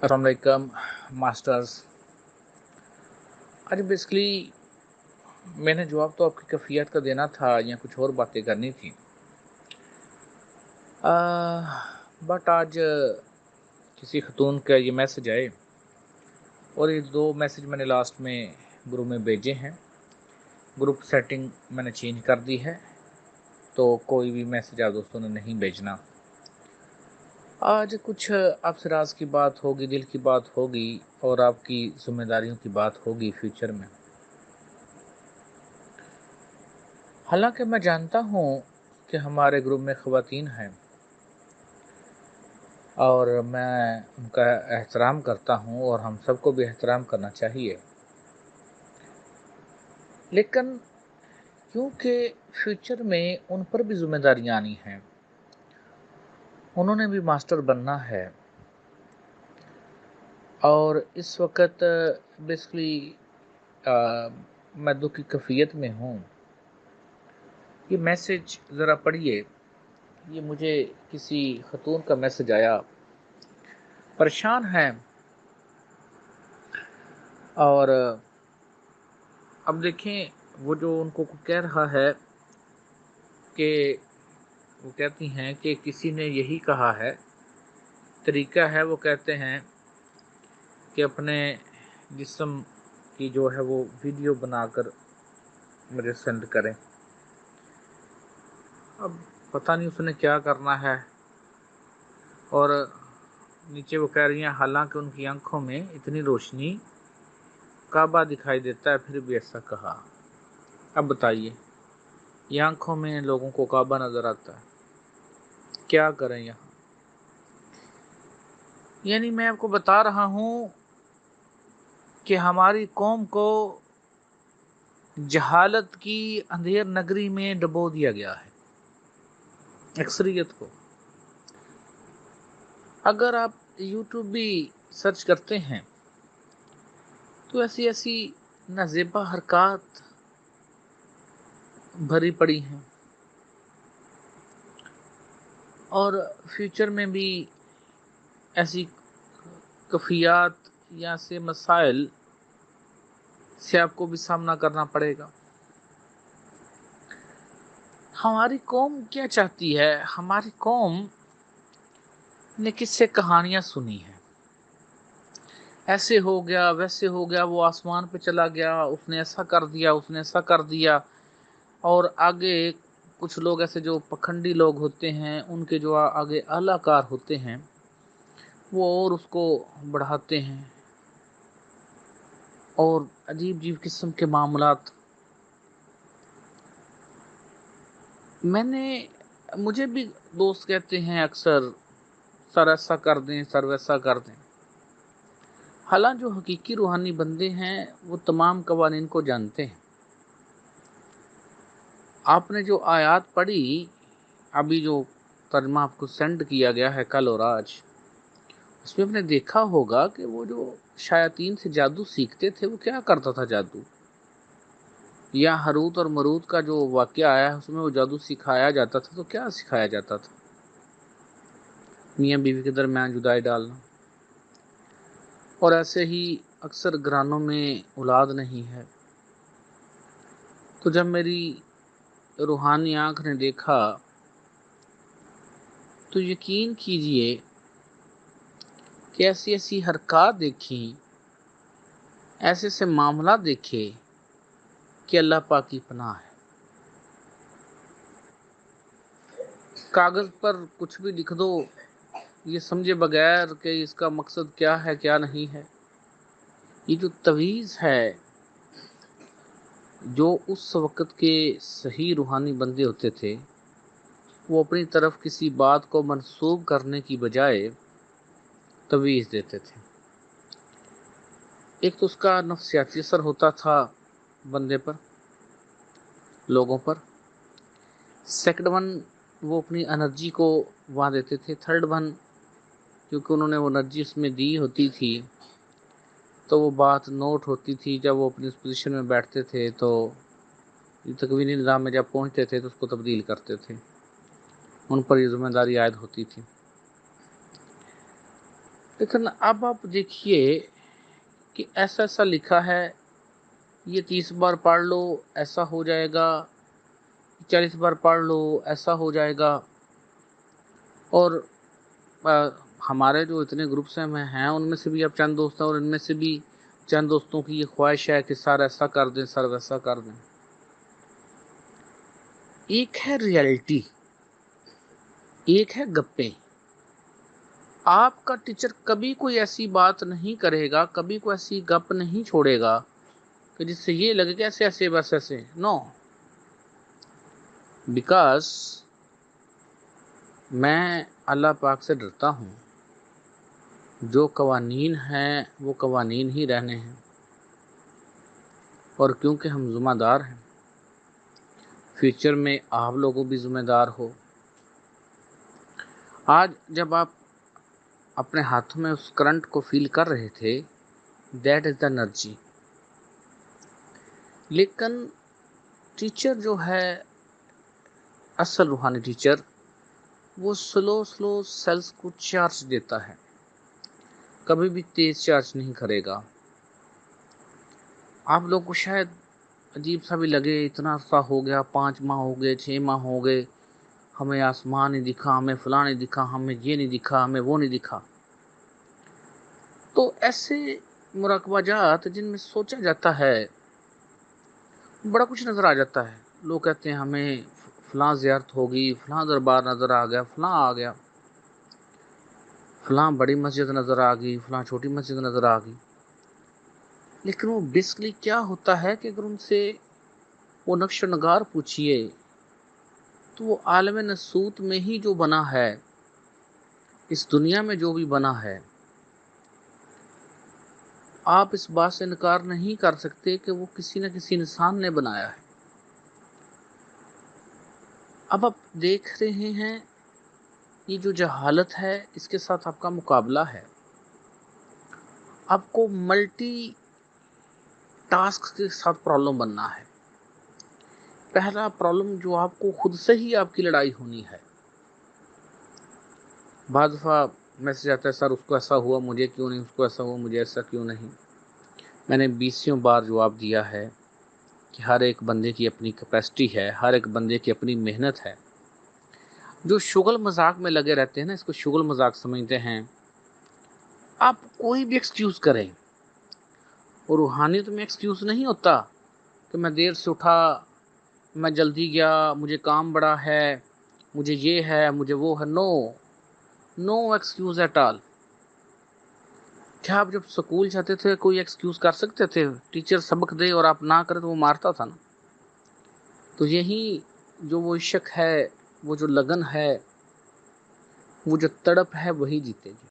Assalamualaikum masters. आज basically मैंने जवाब तो आपकी कैफियत का देना था या कुछ और बातें करनी थी। बट आज किसी खतून का ये मैसेज आए और ये दो मैसेज मैंने लास्ट में ग्रुप में भेजे हैं। ग्रुप सेटिंग मैंने चेंज कर दी है, तो कोई भी मैसेज आप दोस्तों ने नहीं भेजना। आज कुछ आपसे राज की बात होगी, दिल की बात होगी और आपकी जिम्मेदारियों की बात होगी फ्यूचर में। हालांकि मैं जानता हूँ कि हमारे ग्रुप में ख़वातीन हैं और मैं उनका एहतराम करता हूँ और हम सबको भी एहतराम करना चाहिए, लेकिन क्योंकि फ्यूचर में उन पर भी जिम्मेदारियाँ आनी हैं, उन्होंने भी मास्टर बनना है और इस वक्त बेसिकली मैं दुख की कैफियत में हूँ। ये मैसेज ज़रा पढ़िए। ये मुझे किसी खतून का मैसेज आया, परेशान है और अब देखें वो जो उनको कह रहा है कि वो कहती हैं कि किसी ने यही कहा है, तरीका है, वो कहते हैं कि अपने जिस्म की जो है वो वीडियो बनाकर मुझे सेंड करें। अब पता नहीं उसने क्या करना है। और नीचे वो कह रही हैं हालांकि उनकी आंखों में इतनी रोशनी, काबा दिखाई देता है, फिर भी ऐसा कहा। अब बताइए, ये आंखों में लोगों को काबा नज़र आता है, क्या करें यहाँ। यानी मैं आपको बता रहा हूँ कि हमारी कौम को जहालत की अंधेर नगरी में डबो दिया गया है, अक्सरियत को। अगर आप यूट्यूब भी सर्च करते हैं तो ऐसी ऐसी नाजेबा हरकत भरी पड़ी हैं और फ्यूचर में भी ऐसी कफियात या से मसाइल से आपको भी सामना करना पड़ेगा। हमारी कौम क्या चाहती है? हमारी कौम ने किससे कहानियां सुनी हैं, ऐसे हो गया, वैसे हो गया, वो आसमान पे चला गया, उसने ऐसा कर दिया, उसने ऐसा कर दिया। और आगे कुछ लोग ऐसे जो पखंडी लोग होते हैं, उनके जो आगे आलाकार होते हैं, वो और उसको बढ़ाते हैं और अजीब अजीब किस्म के मामलात। मुझे भी दोस्त कहते हैं अक्सर, सर ऐसा कर दें, सर वैसा कर दें। हालांकि जो हकीकी रूहानी बंदे हैं वो तमाम कवानीन को जानते हैं। आपने जो आयत पढ़ी, अभी जो तर्जमा आपको सेंड किया गया है कल और आज, उसमें आपने देखा होगा कि वो जो शायातीन से जादू सीखते थे, वो क्या करता था जादू। या हरूत और मरूत का जो वाकया आया है उसमें वो जादू सिखाया जाता था, तो क्या सिखाया जाता था? मियाँ बीवी के दरमियान जुदाई डालना। और ऐसे ही अक्सर घरानों में औलाद नहीं है, तो जब मेरी रूहानी आंख ने देखा तो यकीन कीजिए कि ऐसी ऐसी हरकत देखी, ऐसे ऐसे मामला देखे कि अल्लाह पाक की पनाह है। कागज पर कुछ भी लिख दो, ये समझे बगैर कि इसका मकसद क्या है क्या नहीं है। ये जो तवीज़ है, जो उस वक़्त के सही रूहानी बंदे होते थे, वो अपनी तरफ किसी बात को मंसूब करने की बजाय तवीज़ देते थे। एक तो उसका नफ्सियाती असर होता था बंदे पर, लोगों पर। सेकंड वन, वो अपनी एनर्जी को वहाँ देते थे। थर्ड वन, क्योंकि उन्होंने वो एनर्जी उसमें दी होती थी, तो वो बात नोट होती थी। जब वो अपनी उस पोजीशन में बैठते थे तो तकवीनी निज़ाम में जब पहुँचते थे तो उसको तब्दील करते थे। उन पर ये जिम्मेदारी आयद होती थी। लेकिन अब आप देखिए कि ऐसा ऐसा लिखा है, ये 30 बार पढ़ लो ऐसा हो जाएगा, 40 बार पढ़ लो ऐसा हो जाएगा। और अ, हमारे जो इतने ग्रुप्स में हैं उनमें से भी अब चंद दोस्त हैं, और इनमें से भी चंद दोस्तों की ये ख्वाहिश है कि सर ऐसा कर दें, सर वैसा कर दें। एक है रियलिटी, एक है गप्पे। आपका टीचर कभी कोई ऐसी बात नहीं करेगा, कभी कोई ऐसी गप नहीं छोड़ेगा कि जिससे ये लगे कि ऐसे ऐसे बस ऐसे। नो, बिकॉज मैं अल्लाह पाक से डरता हूँ। जो कवानीन हैं वो कवानीन ही रहने हैं, और क्योंकि हम ज़िम्मेदार हैं, फ्यूचर में आप लोगों भी ज़िम्मेदार हो। आज जब आप अपने हाथों में उस करंट को फील कर रहे थे, दैट इज़ द एनर्जी। लेकिन टीचर जो है, असल रूहानी टीचर, वो स्लो स्लो सेल्स को चार्ज देता है, कभी भी तेज चार्ज नहीं करेगा। आप लोग को शायद अजीब सा भी लगे, इतना सा हो गया, 5 माह हो गए, 6 माह हो गए, हमें आसमान नहीं दिखा, हमें फलां नहीं दिखा, हमें ये नहीं दिखा, हमें वो नहीं दिखा। तो ऐसे मुराकबाजात जिनमें सोचा जाता है, बड़ा कुछ नज़र आ जाता है। लोग कहते हैं हमें फलां ज़ियारत होगी, फलां दरबार नज़र आ गया, फलां आ गया, फलां बड़ी मस्जिद नज़र आ गई, फलां छोटी मस्जिद नज़र आ गई। लेकिन वो बेसिकली क्या होता है कि अगर उनसे वो नक्श नगार पूछिए, तो वो आलम नसूत में ही जो बना है, इस दुनिया में जो भी बना है, आप इस बात से इनकार नहीं कर सकते कि वो किसी न किसी इंसान ने बनाया है। अब आप देख रहे हैं, ये जो जहालत है इसके साथ आपका मुकाबला है। आपको मल्टी टास्क के साथ प्रॉब्लम बनना है। पहला प्रॉब्लम जो आपको खुद से ही आपकी लड़ाई होनी है। बाद दफ़ा मैसेज आता है, सर उसको ऐसा हुआ, मुझे क्यों नहीं, उसको ऐसा हुआ, मुझे ऐसा क्यों नहीं। मैंने 20 बार जवाब दिया है कि हर एक बंदे की अपनी कैपेसिटी है, हर एक बंदे की अपनी मेहनत है। जो शुगल मजाक में लगे रहते हैं ना, इसको शुगल मजाक समझते हैं। आप कोई भी एक्सक्यूज़ करें, और रूहानियत में एक्सक्यूज़ नहीं होता कि मैं देर से उठा, मैं जल्दी गया, मुझे काम बड़ा है, मुझे ये है, मुझे वो है। No, no excuse at all. क्या आप जब स्कूल जाते थे कोई एक्सक्यूज़ कर सकते थे? टीचर सबक दे और आप ना करें तो वो मारता था ना। तो यही जो वो इश्क है, वो जो लगन है, वो जो तड़प है, वही जीतेगी।